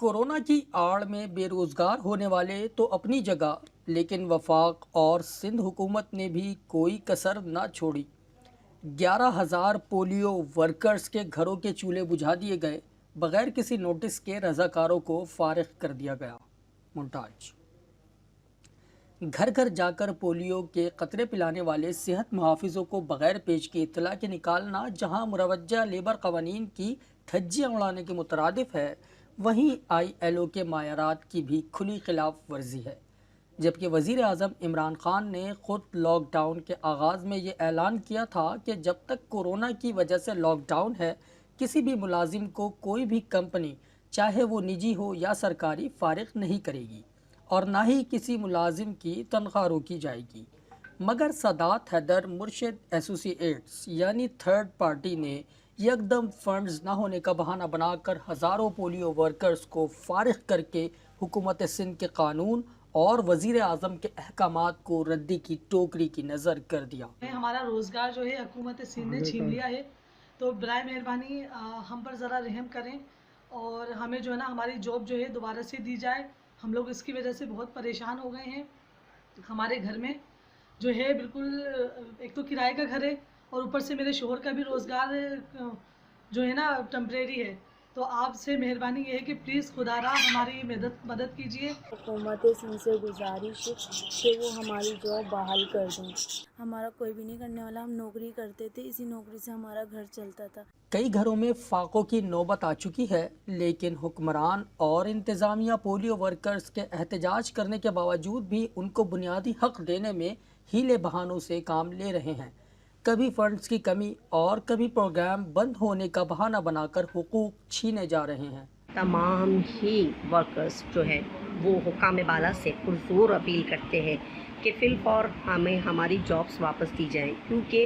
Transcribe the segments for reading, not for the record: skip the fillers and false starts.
Corona کی آڑ میں بے روزگار ہونے والے تو اپنی جگہ، لیکن وفاق اور سندھ حکومت نے بھی کوئی کسر نہ چھوڑی۔ 11,000 پولیو ورکرز کے گھروں کے چولہے بجھا دیے گئے، بغیر کسی نوٹس کے رضاکاروں کو فارغ کر دیا گیا۔ مونٹاج: گھر گھر جا کر پولیو کے قطرے پلانے والے صحت محافظوں کو بغیر پیش کی اطلاع کے نکالنا جہاں مروجہ لیبر قوانین کی دھجیاں اڑانے کے مترادف ہے، وہیں ILO کے معیارات کی بھی کھلی خلاف ورزی ہے۔ جبکہ وزیر اعظم عمران خان نے خود لاک ڈاؤن کے آغاز میں یہ اعلان کیا تھا کہ جب تک کورونا کی وجہ سے لاک ڈاؤن ہے، کسی بھی ملازم کو کوئی بھی کمپنی، چاہے وہ نجی ہو یا سرکاری، فارغ نہیں کرے گی اور نہ ہی کسی ملازم کی تنخواہ روکی جائے گی۔ مگر سادات حیدر مرشد ایسوسی ایٹس یعنی تھرڈ پارٹی نے یکدم فنڈز نہ ہونے کا بہانہ بنا کر ہزاروں پولیو ورکرز کو فارغ کر کے حکومت سندھ کے قانون اور وزیر اعظم کے احکامات کو ردی کی ٹوکری کی نظر کر دیا۔ ہمارا روزگار جو ہے حکومت سندھ نے چھین لیا ہے، تو برائے مہربانی ہم پر ذرا رحم کریں اور ہمیں جو ہے نا ہماری جاب جو ہے دوبارہ سے دی جائے۔ ہم لوگ اس کی وجہ سے بہت پریشان ہو گئے ہیں۔ ہمارے گھر میں جو ہے بالکل ایک تو کرائے کا گھر ہے اور اوپر سے میرے شوہر کا بھی روزگار جو ہے نا ٹیمپریری ہے، تو آپ سے مہربانی یہ ہے کہ پلیز خدا را ہماری مدد کیجیے۔ حکومت سندھ سے گزارش ہے کہ وہ ہماری جاب بحال کر دیں۔ ہمارا کوئی بھی نہیں کرنے والا، ہم نوکری کرتے تھے، اسی نوکری سے ہمارا گھر چلتا تھا۔ کئی گھروں میں فاقوں کی نوبت آ چکی ہے، لیکن حکمران اور انتظامیہ پولیو ورکرز کے احتجاج کرنے کے باوجود بھی ان کو بنیادی حق دینے میں ہیلے بہانوں سے کام لے رہے ہیں۔ کبھی فنڈز کی کمی اور کبھی پروگرام بند ہونے کا بہانہ بنا کر حقوق چھینے جا رہے ہیں۔ تمام ہی ورکرز جو ہے وہ حکام بالا سے پرزور اپیل کرتے ہیں کہ فی الفور ہمیں ہماری جابس واپس دی جائیں، کیونکہ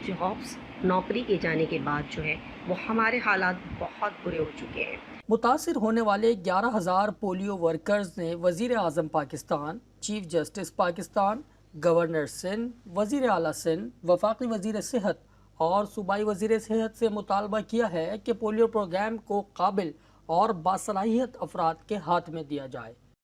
جابس نوکری کے جانے کے بعد جو ہے وہ ہمارے حالات بہت برے ہو چکے ہیں۔ متاثر ہونے والے 11,000 پولیو ورکرز نے وزیر اعظم Pakistan, chief justice Pakistan, governor Sindh, وزیر اعلیٰ سندھ، وفاقی وزیر صحت اور صوبائی وزیر صحت سے مطالبہ کیا ہے کہ پولیو پروگرام کو قابل اور باصلاحیت افراد کے ہاتھ میں دیا جائے۔